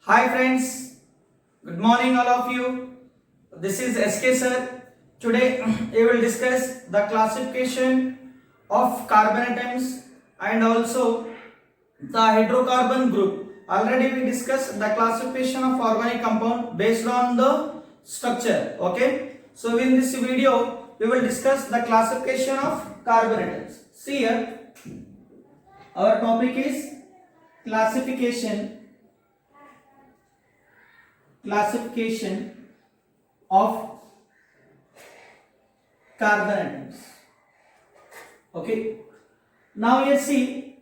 Hi friends, good morning all of you. This is SK sir. Today we will discuss the classification of carbon atoms and also the hydrocarbon group. Already we discussed the classification of organic compound based on the structure. Okay. So in this video we will discuss the classification of carbon atoms. See here, our topic is classification of carbon atoms. Okay, now you see,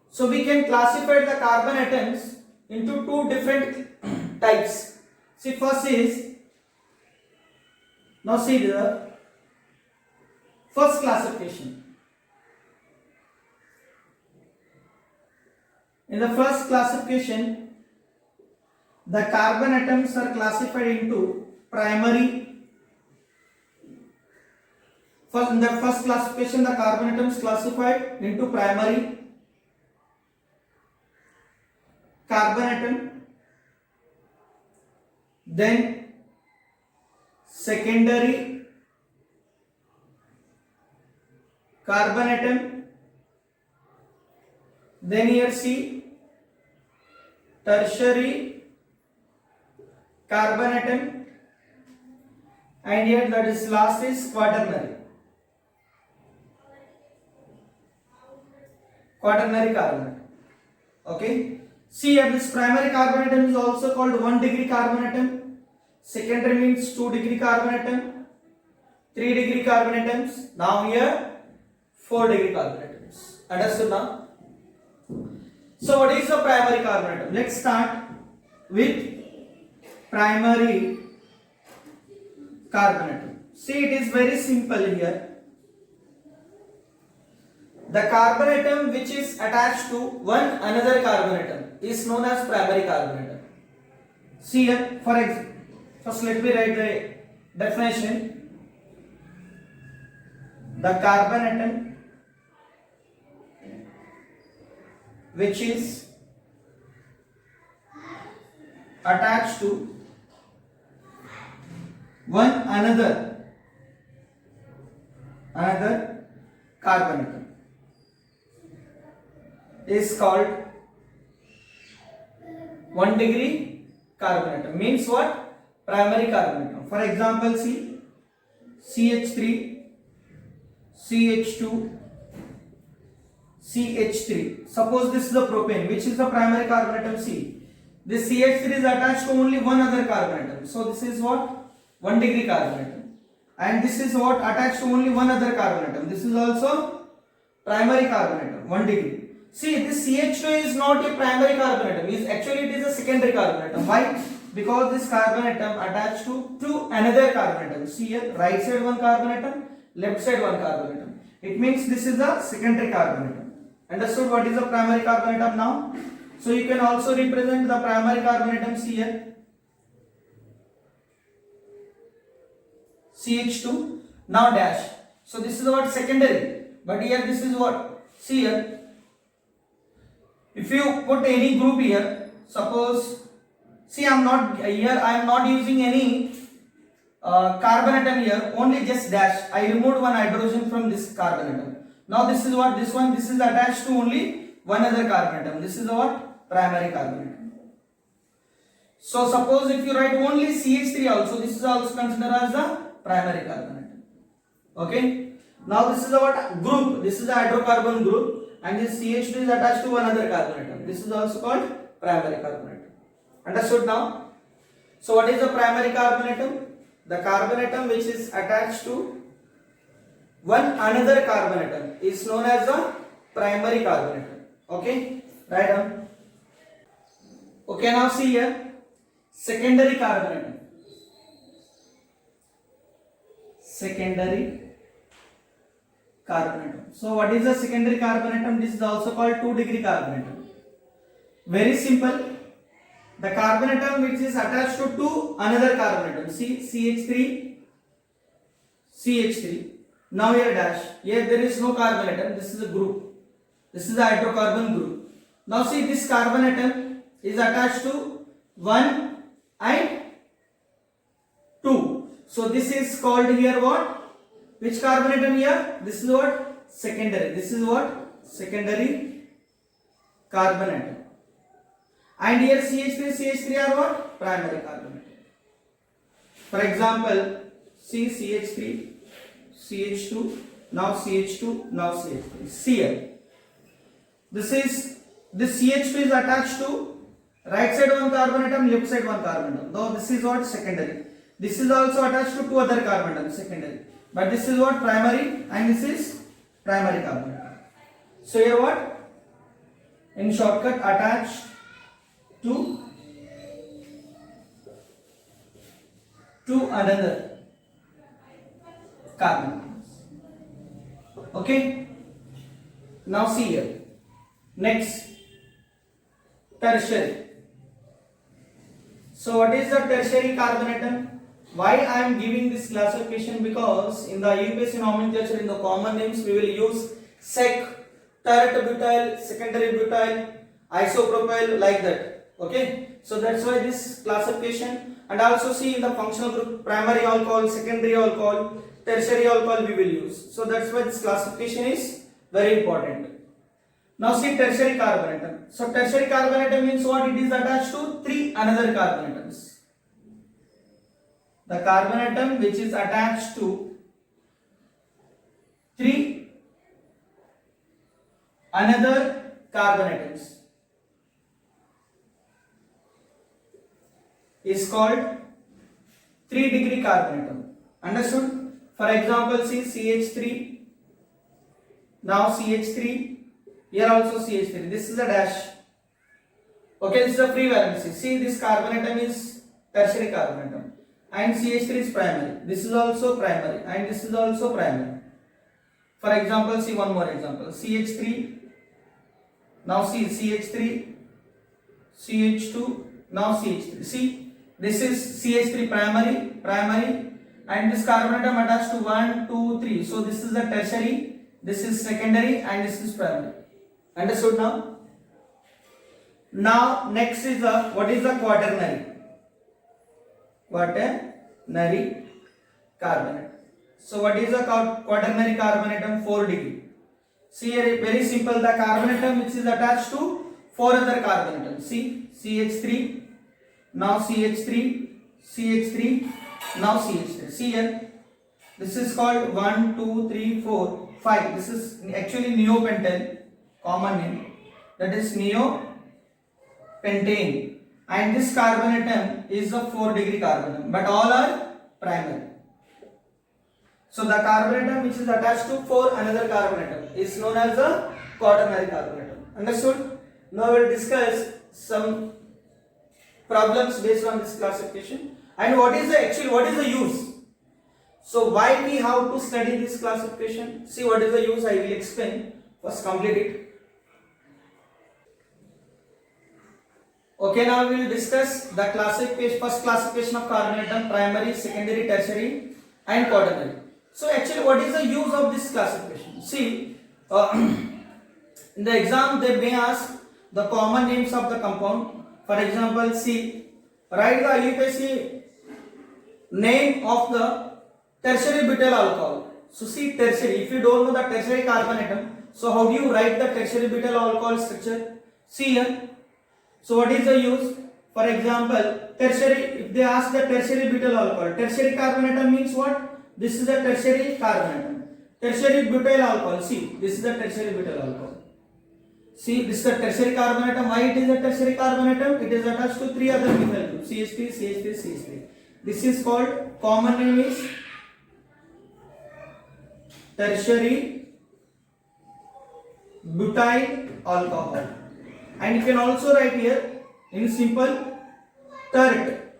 so we can classify the carbon atoms into two different types. See, first is, now see the first classification. In the first classification, the carbon atoms are classified into primary. First, in the first classification, the carbon atoms classified into primary carbon atom, then secondary carbon atom, then here see tertiary carbon atom, and here that is last is quaternary carbon atom. Okay, see here this primary carbon atom is also called 1 degree carbon atom, secondary means 2 degree carbon atom, 3 degree carbon atoms, now here 4 degree carbon atoms. Understood now? So what is the primary carbon atom? Let's start with primary carbon atom. See, it is very simple here. The carbon atom which is attached to one another carbon atom is known as primary carbon atom. See here, for example, first let me write the definition. The carbon atom which is attached to one another carbon atom is called 1 degree carbon atom. Means what? Primary carbon atom. For example, see CH3, CH2, CH3. Suppose this is the propane, which is the primary carbon atom. C. This CH3 is attached to only one other carbon atom. So this is what? 1 degree carbon atom. And this is what? Attached to only one other carbon atom. This is also primary carbon atom, 1 degree. See, this CH2 is not a primary carbon atom. Actually, it is a secondary carbon atom. Why? Because this carbon atom attached to another carbon atom. See here, right side one carbon atom, left side one carbon atom. It means this is a secondary carbon atom. Understood what is a primary carbon atom now? So you can also represent the primary carbon atoms here. CH2, now dash. So this is what? Secondary. But here this is what? See here. If you put any group here, suppose, see I am not using any carbon atom here, only just dash. I removed one hydrogen from this carbon atom. Now this is what? This one, this is attached to only one other carbon atom. This is what? Primary carbon atom. So suppose if you write only CH3 also, this is also considered as the primary carbon atom. Okay. Now this is the what? Group. This is the hydrocarbon group. And this CH2 is attached to another carbon atom. This is also called primary carbon atom. Understood now? So what is the primary carbon atom? The carbon atom which is attached to one another carbon atom is known as the primary carbon atom. Okay? Write down. Okay, now see here. Secondary carbon atom. Secondary carbon atom. So what is the secondary carbon atom? This is also called 2 degree carbon atom. Very simple. The carbon atom which is attached to another carbon atom. See CH3, CH3. Now here dash. Here there is no carbon atom. This is a group. This is the hydrocarbon group. Now see this carbon atom is attached to 1 and 2. So this is called here what? Which carbon atom here? This is what? Secondary. This is what? Secondary carbon atom. And here CH3, CH3 are what? Primary carbon atom. For example, see CH3, CH2, now CH2, now CH3. See here. This CH2 is attached to right side one carbon atom, left side one carbon atom. Though this is what? Secondary. This is also attached to two other carbon atoms, secondary. But this is what? Primary, and this is primary carbon atom. So here what? In shortcut, attached to another carbon. Okay. Now see here. Next, tertiary. So what is the tertiary carbon atom? Why I am giving this classification? Because in the UPSC nomenclature, in the common names, we will use sec, tert butyl, secondary butyl, isopropyl, like that. Okay. So that's why this classification. And also see in the functional group, primary alcohol, secondary alcohol, tertiary alcohol we will use. So that's why this classification is very important. Now see tertiary carbon atom. So tertiary carbon atom means what? It is attached to three another carbon atoms. The carbon atom which is attached to three another carbon atoms is called 3-degree carbon atom. Understood? For example, see CH3, now CH3, here also CH3. This is a dash. Okay, this is a free valency. See, this carbon atom is tertiary carbon atom, and CH3 is primary. This is also primary, and this is also primary. For example, see one more example. CH3, now see CH3, CH2, now CH3. See, this is CH3 primary, and this carbon atom attached to 1, 2, 3. So this is the tertiary, this is secondary, and this is primary. Understood now? Now next is what is the quaternary? Quaternary carbon atom. So what is the quaternary carbon atom? 4 degree. See here, very simple. The carbon atom which is attached to 4 other carbon atoms. See, CH3, now CH3, CH3, now CH3. See here, this is called 1, 2, 3, 4, 5. This is actually neopentane, common name. That is neopentane. And this carbon atom is a 4-degree carbon atom, but all are primary. So the carbon atom which is attached to 4 another carbon atom is known as a quaternary carbon atom. Understood? Now we will discuss some problems based on this classification. And what is the use? So why we have to study this classification? See what is the use, I will explain. First complete it. Okay, now we will discuss the first classification of carbon atom: primary, secondary, tertiary, and quaternary. So actually, what is the use of this classification? See, in the exam they may ask the common names of the compound. For example, see, write the UPSC name of the tertiary butyl alcohol. So see, tertiary. If you don't know the tertiary carbon atom, so how do you write the tertiary butyl alcohol structure? See here. So what is the use? For example, tertiary, if they ask the tertiary butyl alcohol, tertiary carbon atom means what? This is the tertiary carbon atom. Tertiary butyl alcohol, see, this is the tertiary butyl alcohol. See, this is the tertiary carbon atom. Why it is a tertiary carbon atom? It is attached to 3 other methyl groups, CH3, CH3, CH3. This is called, common name is tertiary butyl alcohol. And you can also write here in simple tert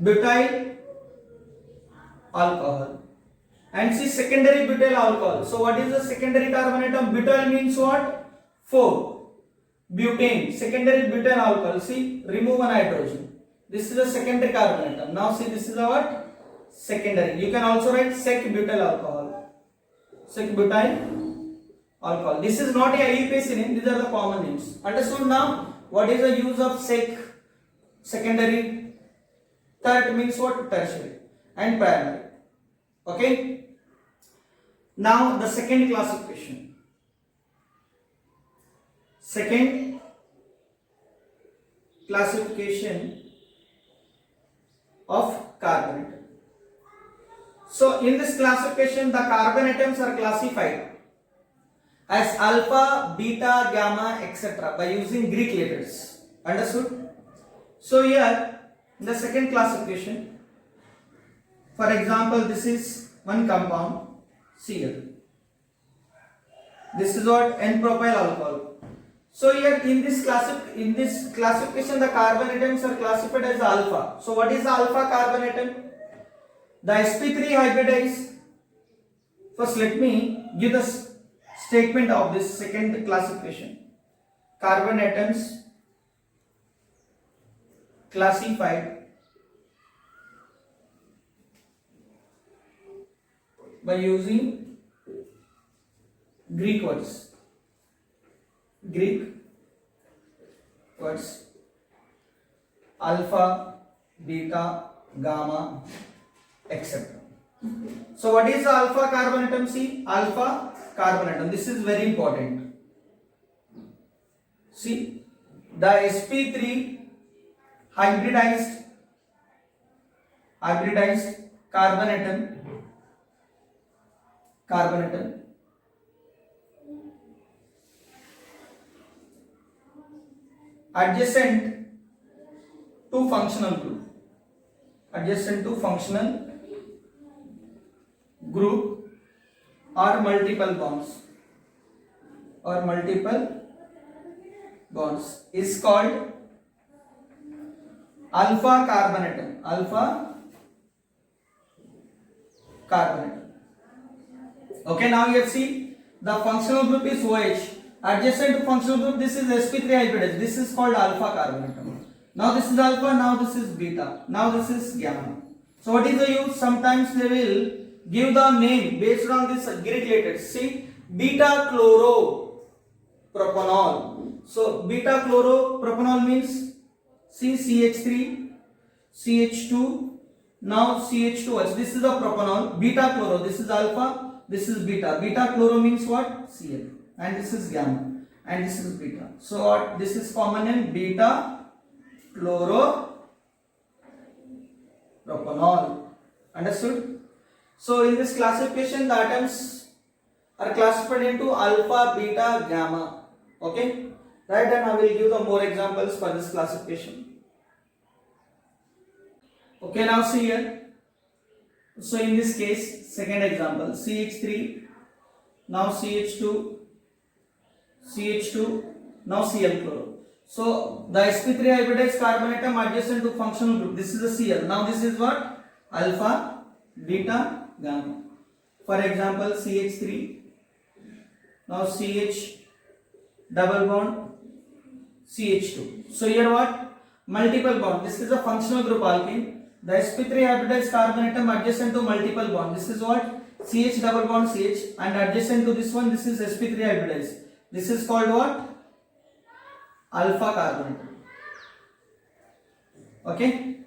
butyl alcohol. And see, secondary butyl alcohol. So what is the secondary carbon atom? Butyl means what? 4. Butane, secondary butyl alcohol. See, remove one hydrogen. This is the secondary carbon atom. Now see, this is the what? Secondary. You can also write sec butyl alcohol. Sec butyl alcohol. This is not a UPSC name, these are the common names. Understood now? What is the use of sec? Secondary. Third means what? Tertiary. And primary. Okay. Now the second classification. Second classification of carbon atom. So in this classification, the carbon atoms are classified as alpha, beta, gamma, etc. by using Greek letters. Understood? So here, in the second classification, for example, this is one compound, Cl. This is what? N-propyl alcohol. So here in this classification, the carbon atoms are classified as alpha. So what is the alpha carbon atom? The sp3 hybridized. First, let me give the statement of this second classification. Carbon atoms classified by using Greek words. Alpha, beta, gamma, etc. So what is the alpha carbon atom? See, alpha carbon atom. This is very important. See, the sp3 hybridized carbon atom adjacent to functional group or multiple bonds is called alpha carbon atom. Okay, now you see the functional group is OH. Adjacent to functional group, this is sp3 hybridized. This is called alpha carbon atom. Now this is alpha, now this is beta, now this is gamma. So what is the use? Sometimes they will give the name based on this Greek letters. See, beta chloropropanol. So beta chloropropanol means see CH3, CH2, now CH2H. This is the propanol. Beta chloro. This is alpha. This is beta. Beta chloro means what? Cl. And this is gamma. And this is beta. So what? This is common name beta chloropropanol. Understood? So in this classification, the atoms are classified into alpha, beta, gamma. Okay? Right, and I will give the more examples for this classification. Okay, now see here. So in this case, second example, CH3, now CH2, now Cl chloro. So the sp3 hybridized carbon atom adjacent to functional group. This is the Cl. Now this is what? Alpha, beta, gamma. For example, CH3, now CH double bond, CH2. So here what? Multiple bond. This is a functional group alkene. The sp3 hybridized carbon atom adjacent to multiple bond. This is what? CH double bond CH, and adjacent to this one, this is sp3 hybridized. This is called what? Alpha carbon atom. Okay.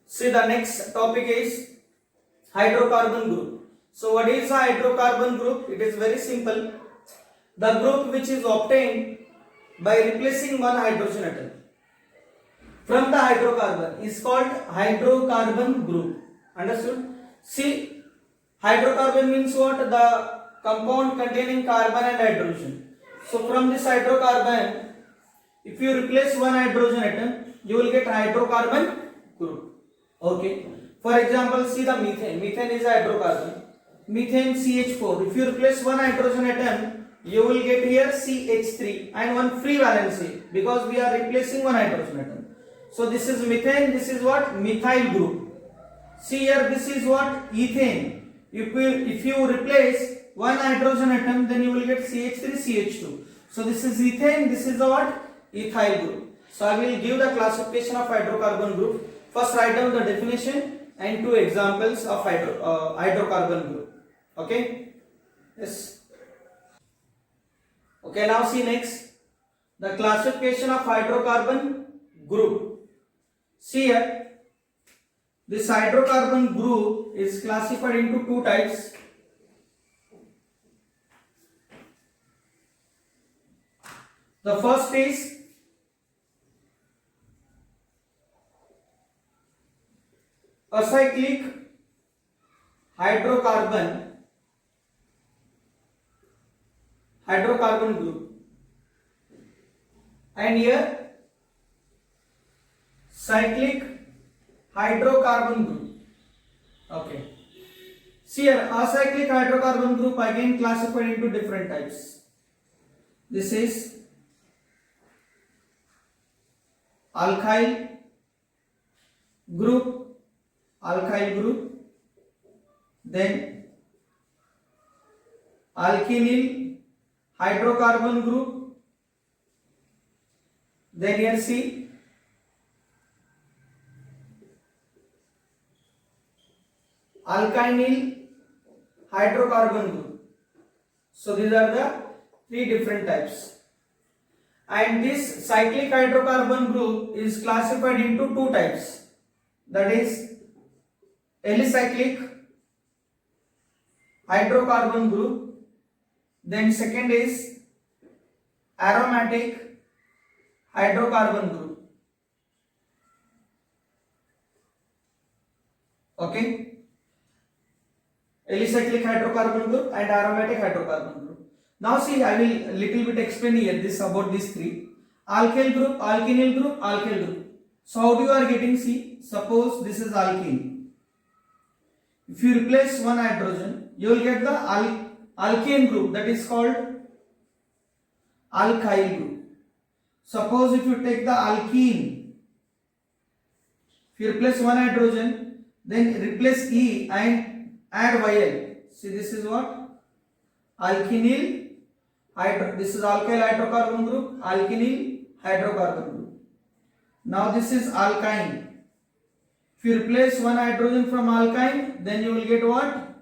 See, the next topic is hydrocarbon group. So what is a hydrocarbon group? It is very simple. The group which is obtained by replacing one hydrogen atom from the hydrocarbon is called hydrocarbon group. Understood? See, hydrocarbon means what? The compound containing carbon and hydrogen. So from this hydrocarbon, if you replace one hydrogen atom, you will get hydrocarbon group. Okay. For example, see the methane. Methane is a hydrocarbon. Methane CH4. If you replace one hydrogen atom, you will get here CH3 and one free valency, because we are replacing one hydrogen atom. So this is methane. This is what? Methyl group. See here, this is what? Ethane. If you replace one hydrogen atom, then you will get CH3, CH2. So this is ethane. This is the what? Ethyl group. So I will give the classification of hydrocarbon group. First, write down the definition and two examples of hydrocarbon group. Okay? Yes. Okay, now see next. the classification of hydrocarbon group. See here, this hydrocarbon group is classified into two types. The first is acyclic hydrocarbon group, and here cyclic hydrocarbon group. Okay. See here, acyclic hydrocarbon group again classified into different types. This is alkyl group, then alkenyl hydrocarbon group, then here see alkynyl hydrocarbon group. So these are the three different types, and this cyclic hydrocarbon group is classified into two types, that is alicyclic hydrocarbon group, then second is aromatic hydrocarbon group. Okay, alicyclic hydrocarbon group and aromatic hydrocarbon group. Now see, I will little bit explain here this about these three: alkyl group, alkenyl group, alkyl group. So how do you are getting? See, suppose this is alkene. If you replace one hydrogen, you will get the alkane group, that is called alkyl group. Suppose if you take the alkene, if you replace one hydrogen, then replace E and add Yl. See, this is what? Alkenyl this is alkyl hydrocarbon group, alkenyl hydrocarbon group. Now this is alkyne. If you replace one hydrogen from alkyne, then you will get what?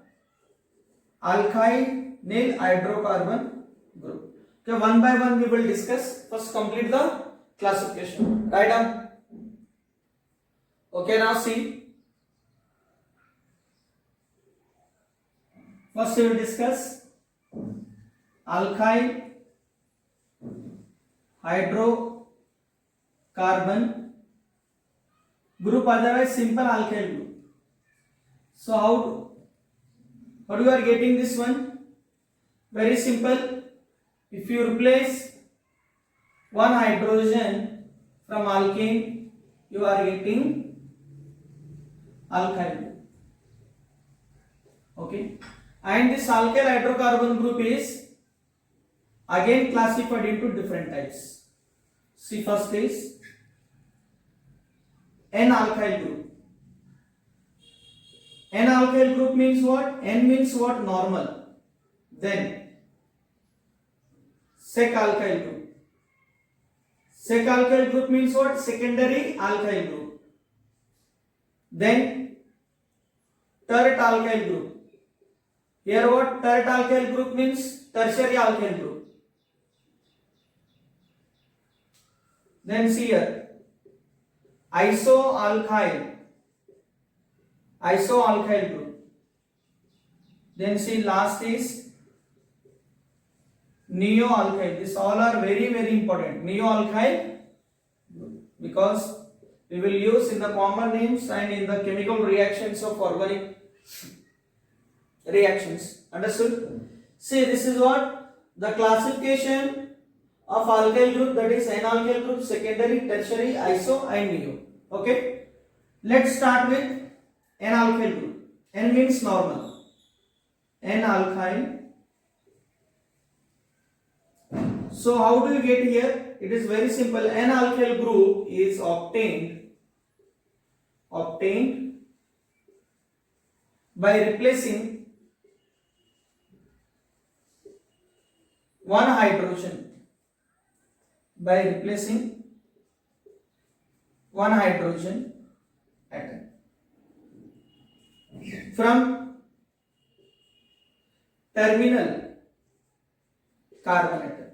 Alkynyl hydrocarbon group. Okay, one by one we will discuss. First complete the classification. Write down. Okay, now see. First we will discuss alkyl hydrocarbon group, otherwise simple alkyl group. So how you are getting this one? Very simple. If you replace one hydrogen from alkane, you are getting alkyl group. Okay, and this alkyl hydrocarbon group is again classified into different types. See, first is N-alkyl group. N-alkyl group means what? N means what? Normal. Then sec-alkyl group. Sec-alkyl group means what? Secondary alkyl group. Then tert-alkyl group. Here what? Tert-alkyl group means tertiary alkyl group. Then see here, isoalkyl group. Then see, last is neoalkyl. These all are very important. Neoalkyl, because we will use in the common names and in the chemical reactions of organic reactions. Understood? See, this is what? The classification of alkyl group, that is N-alkyl group, secondary, tertiary, iso and neo. Okay, let's start with N-alkyl group. N means normal. N-alkyl. So how do you get here? It is very simple. N-alkyl group is obtained by replacing one hydrogen. Atom from terminal carbon atom.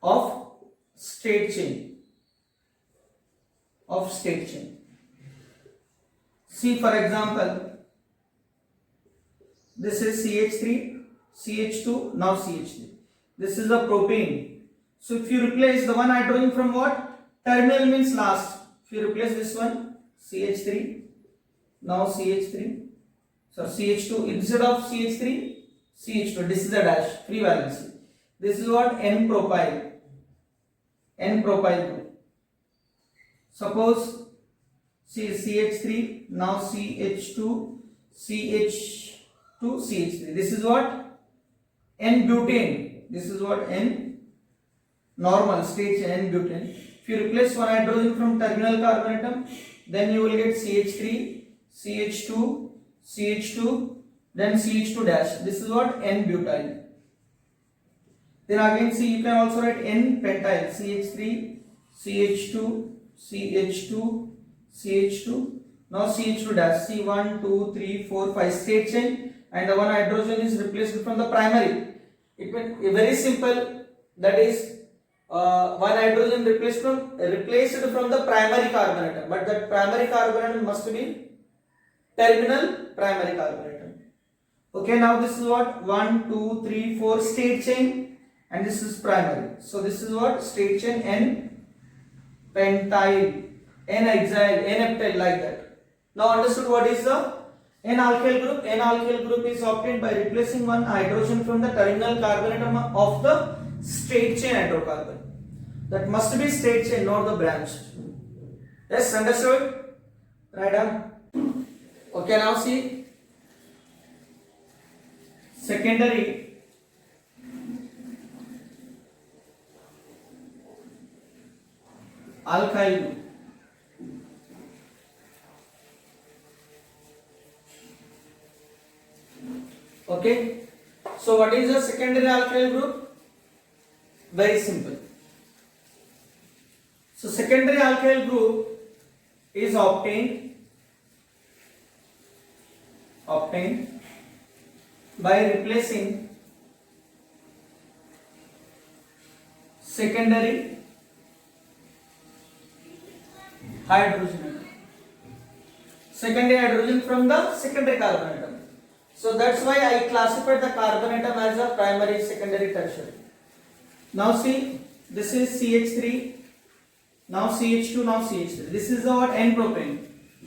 of state chain. See, for example, this is CH3, CH2, now CH3. This is the propane. So if you replace the one hydrogen from what? Terminal means last. If you replace this one, CH3, now CH3, so CH2, instead of CH3, CH2, this is a dash, free valency. This is what? N-propyl group. Suppose, see, CH3, now CH2, CH2, CH3. This is what? N-butane. This is what? N-normal state chain, N-butane. If you replace one hydrogen from terminal carbon atom, then you will get CH3, CH2, CH2, then CH2 dash. This is what? N-butyl. Then again, see, you can also write N-pentyl. CH3, CH2, CH2, CH2. Now CH2 dash. See, 1, 2, 3, 4, 5 state chain, and the one hydrogen is replaced from the primary. It means very simple. That is, one hydrogen replaced from the primary carbon atom, but that primary carbon atom must be terminal primary carbon atom. Okay, now this is what? 1, 2, 3, 4 state chain, and this is primary. So this is what? State chain N-pentyl, N-hexyl, N-heptyl, like that. Now understood what is the N-alkyl group? N-alkyl group is obtained by replacing one hydrogen from the terminal carbon atom of the straight chain hydrocarbon. That must be straight chain, not the branched. Yes, understood? Write down. Okay, now see, secondary alkyl group. Okay, so what is the secondary alkyl group? Very simple. So secondary alkyl group is obtained by replacing secondary hydrogen from the secondary carbon atom. So that's why I classified the carbon atom as a primary, secondary, tertiary. Now see, this is CH3, now CH2, now CH3. This is the what? N-propane.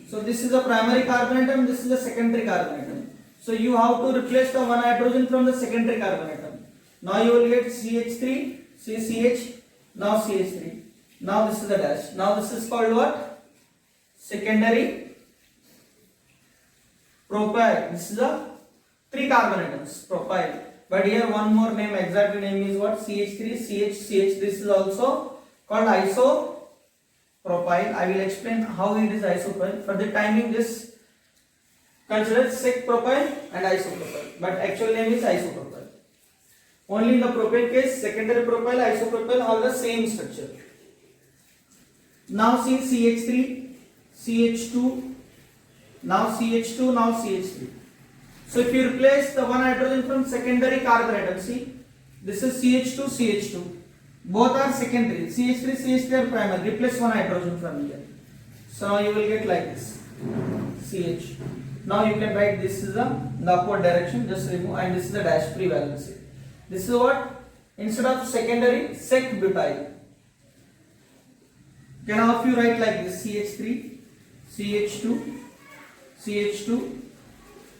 So this is the primary carbon atom, this is the secondary carbon atom. So you have to replace the one hydrogen from the secondary carbon atom. Now you will get CH3, CH, now CH3. Now this is the dash. Now this is called what? Secondary propyl. This is the 3 carbon atoms, propyl. But here one more name, exact name is what? CH3, CH. This is also called isopropyl. I will explain how it is isopropyl. For the timing, just consider sec propyl and isopropyl. But actual name is isopropyl. Only in the propane case, secondary propyl, isopropyl have the same structure. Now see CH3, CH2, now CH2, now CH3. So if you replace the one hydrogen from secondary carbon atom, see, this is CH2, CH2. Both are secondary. CH3, CH3 are primary. Replace one hydrogen from here. So now you will get like this, CH. Now you can write this is the upward direction, just remove, and this is the dash, free valency. This is what? Instead of secondary, sec butyl. Now if you write like this, CH3, CH2, CH2.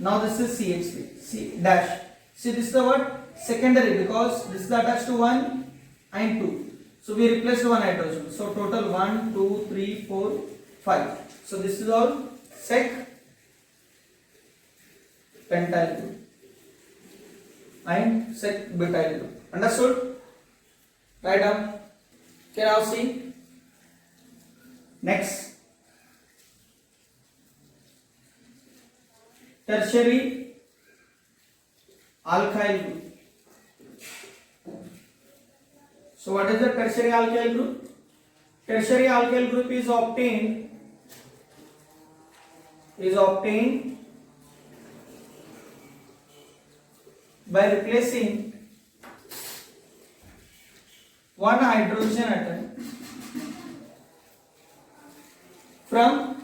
Now this is CH3, C dash. See, this is the what? Secondary, because this is attached to 1 and 2. So we replaced one hydrogen. So total 1, 2, 3, 4, 5. So this is all sec pentyl group and sec butyl group. Understood? Write down. Okay, now see. Next. Tertiary alkyl group. So what is the tertiary alkyl group? Tertiary alkyl group is obtained by replacing one hydrogen atom from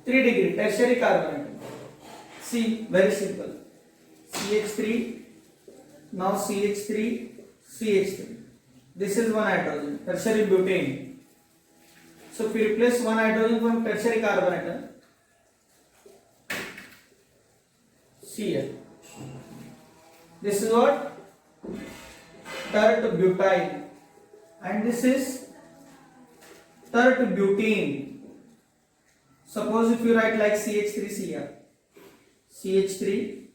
3 degree tertiary carbon atom. See, very simple. CH3, now CH3, CH3. This is one hydrogen, tertiary butane. So if we replace one hydrogen from tertiary carbon atom, see here. This is what? Tert butyl, and this is tert butane. Suppose if you write like CH3 here, CH3,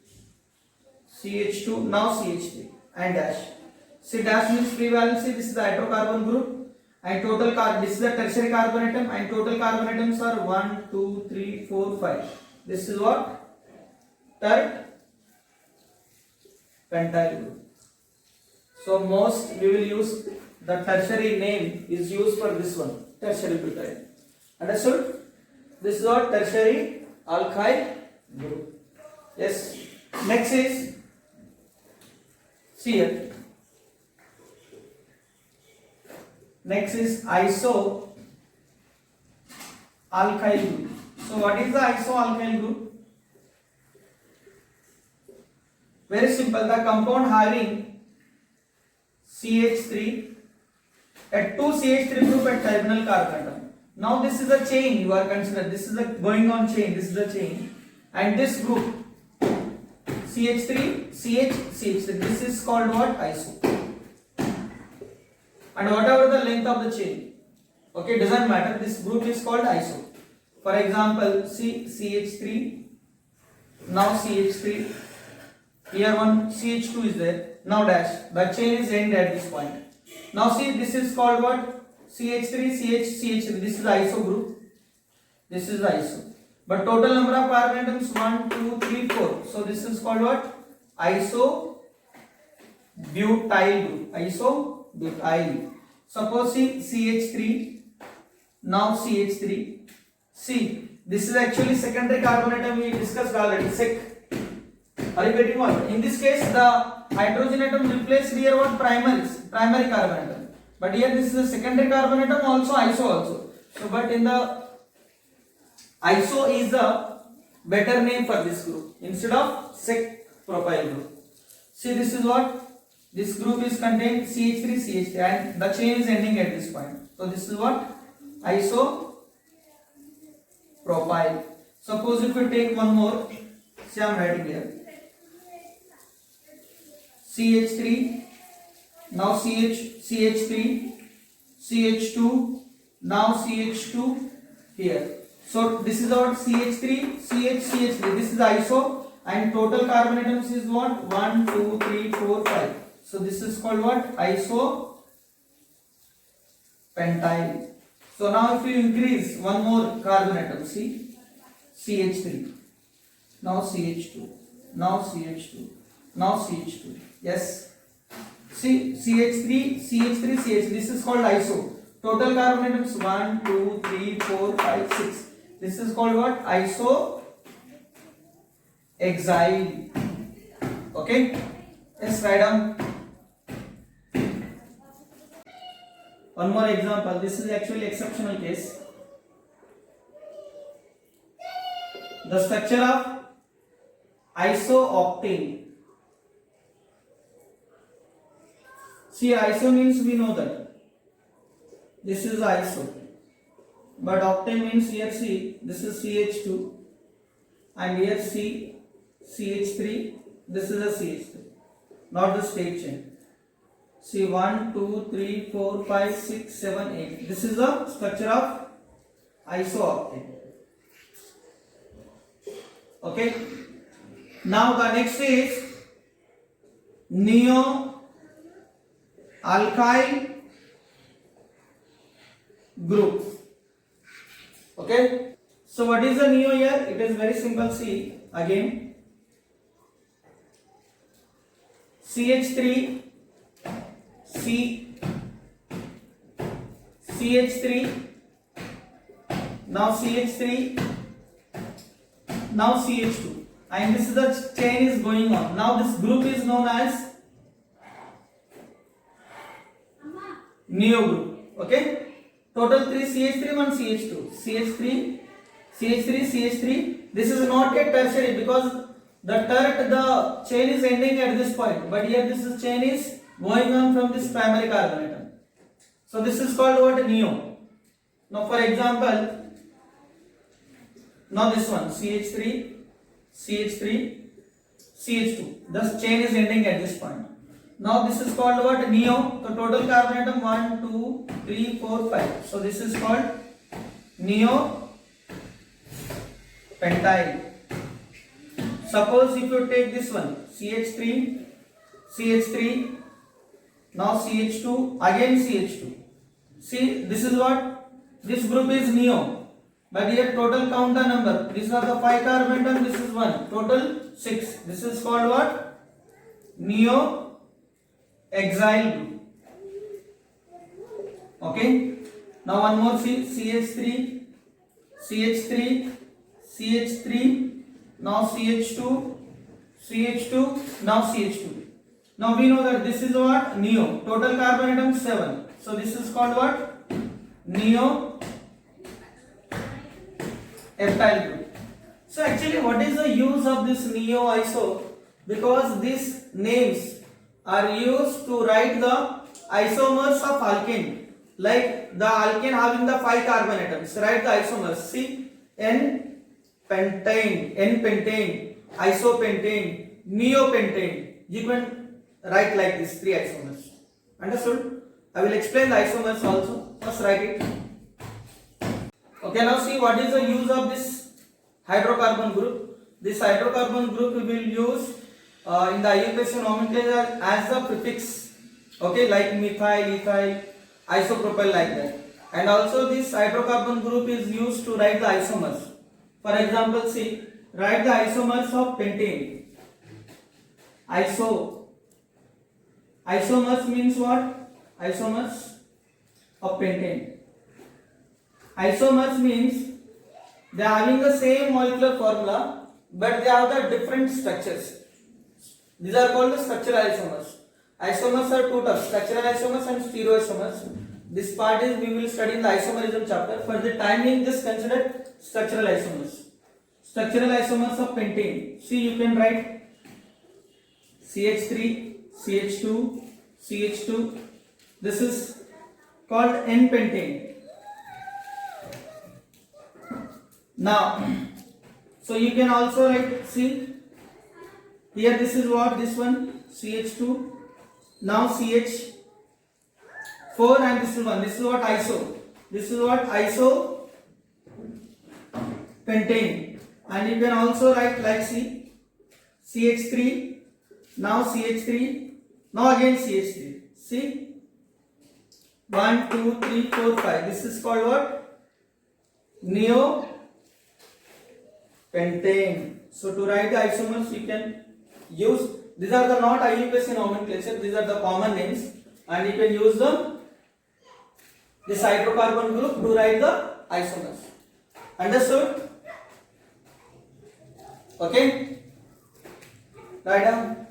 CH2, now CH3 and dash. See, dash means free valency. This is the hydrocarbon group, and total carbon. This is the tertiary carbon atom, and total carbon atoms are 1, 2, 3, 4, 5. This is what? Tert pentyl group. So most we will use the tertiary name is used for this one, tertiary butyl. Understood? This is what tertiary alkyl group. Yes. Next is, see here. Next is iso alkyl group. So what is the iso alkyl group? Very simple. The compound having CH3 at 2 CH3 group at terminal carbon atom. Now this is a chain you are considering. This is a going on chain. This is a chain, and this group CH3, CH, CH3. This is called what? Iso. And whatever the length of the chain, okay, doesn't matter. This group is called iso. For example, see CH3. Now CH3. Here one CH2 is there. Now dash. The chain is end at this point. Now see, this is called what? CH3, CH, CH3. This is the iso group. This is the iso. But total number of carbon atoms 1, 2, 3, 4. So this is called what? Iso butyl group. Iso butyl. Suppose see CH3. Now CH3. See, this is actually secondary carbon atom we discussed already. Sec. Are you getting what? In this case, the hydrogen atom replaced here what? Primary carbon atom. But here this is a secondary carbon atom, also iso also. So, but in the iso is the better name for this group instead of sec propyl group. See, this is what? This group is contained CH3, CH3, and the chain is ending at this point. So this is what? Iso propyl. Suppose if you take one more, see I am writing here. CH3, now CH3, CH2, now CH2 here. So this is our CH3, CH3. This is iso, and total carbon atoms is what? 1, 2, 3, 4, 5. So this is called what? Iso pentyl. So now if you increase one more carbon atom, see CH3, now CH2, now CH2, now CH2. Yes. See, CH3, CH3, CH. This is called iso. Total carbon atoms 1, 2, 3, 4, 5, 6. This is called what? Iso exile. Okay. Yes, write down. One more example. This is actually exceptional case. The structure of isooctane. See, iso means we know that this is iso, but octane means here see, this is CH2, and here see CH3, this is a CH3, not the state chain. See 1, 2, 3, 4, 5, 6, 7, 8. This is the structure of isooctane. Okay. Now the next is neo alkyl group. Okay. So what is the neo here? It is very simple. See again, CH3, CH3, now CH3, now CH2, and this is the chain is going on. Now this group is known as neo group. Okay, total 3 CH3, 1 CH2, CH3, CH3, CH3. This is not yet tertiary because the chain is ending at this point, but here this is chain is going on from this primary carbon atom. So this is called what? Neo. Now for example, now this one CH3, CH3, CH2. Thus chain is ending at this point. Now this is called what? Neo. So total carbon atom 1, 2, 3, 4, 5. So this is called neo pentyl. Suppose if you take this one CH3, CH3, now CH2, again CH2. See, this is what? This group is neo. But here total count the number. These are the 5 carbon atom, this is 1. Total 6. This is called what? Neo exyl group. Okay. Now one more, see, CH3, CH3, CH3, now CH2, CH2, now CH2. Now we know that this is what? Neo. Total carbon atom 7. So this is called what? Neo ethyl group. So actually what is the use of this neo iso? Because these names are used to write the isomers of alkane. Like the alkane having the 5 carbon atoms. Write the isomers. See, N-pentane, N-pentane, isopentane, neopentane. You can write like this 3 isomers. Understood? I will explain the isomers also. First write it. Okay, now see what is the use of this hydrocarbon group. This hydrocarbon group we will use in the IUPAC nomenclature as the prefix. Okay, like methyl, ethyl, isopropyl, like that. And also this hydrocarbon group is used to write the isomers. For example, see, write the isomers of pentane. Isomers means what? Isomers of pentane. Isomers means they are having the same molecular formula, but they have the different structures. These are called the structural isomers. Isomers are two types, structural isomers and stereoisomers. This part is we will study in the isomerism chapter. For the time being, just consider structural isomers. Structural isomers of pentane. See, you can write CH3, CH2, CH2. This is called N-pentane. Now, so you can also write, see, here this is what? This one, CH2. Now CH4 and this is one. This is what? Iso. This is what? Iso pentane. And you can also write like C, CH3, now CH3, now again CH3. See, 1, 2, 3, 4, 5. This is called what? Neo pentane. So to write the isomers you can use, these are the not IUPAC nomenclature, these are the common names, and you can use them, this hydrocarbon group, to write the isomers. Understood? Okay? Write down.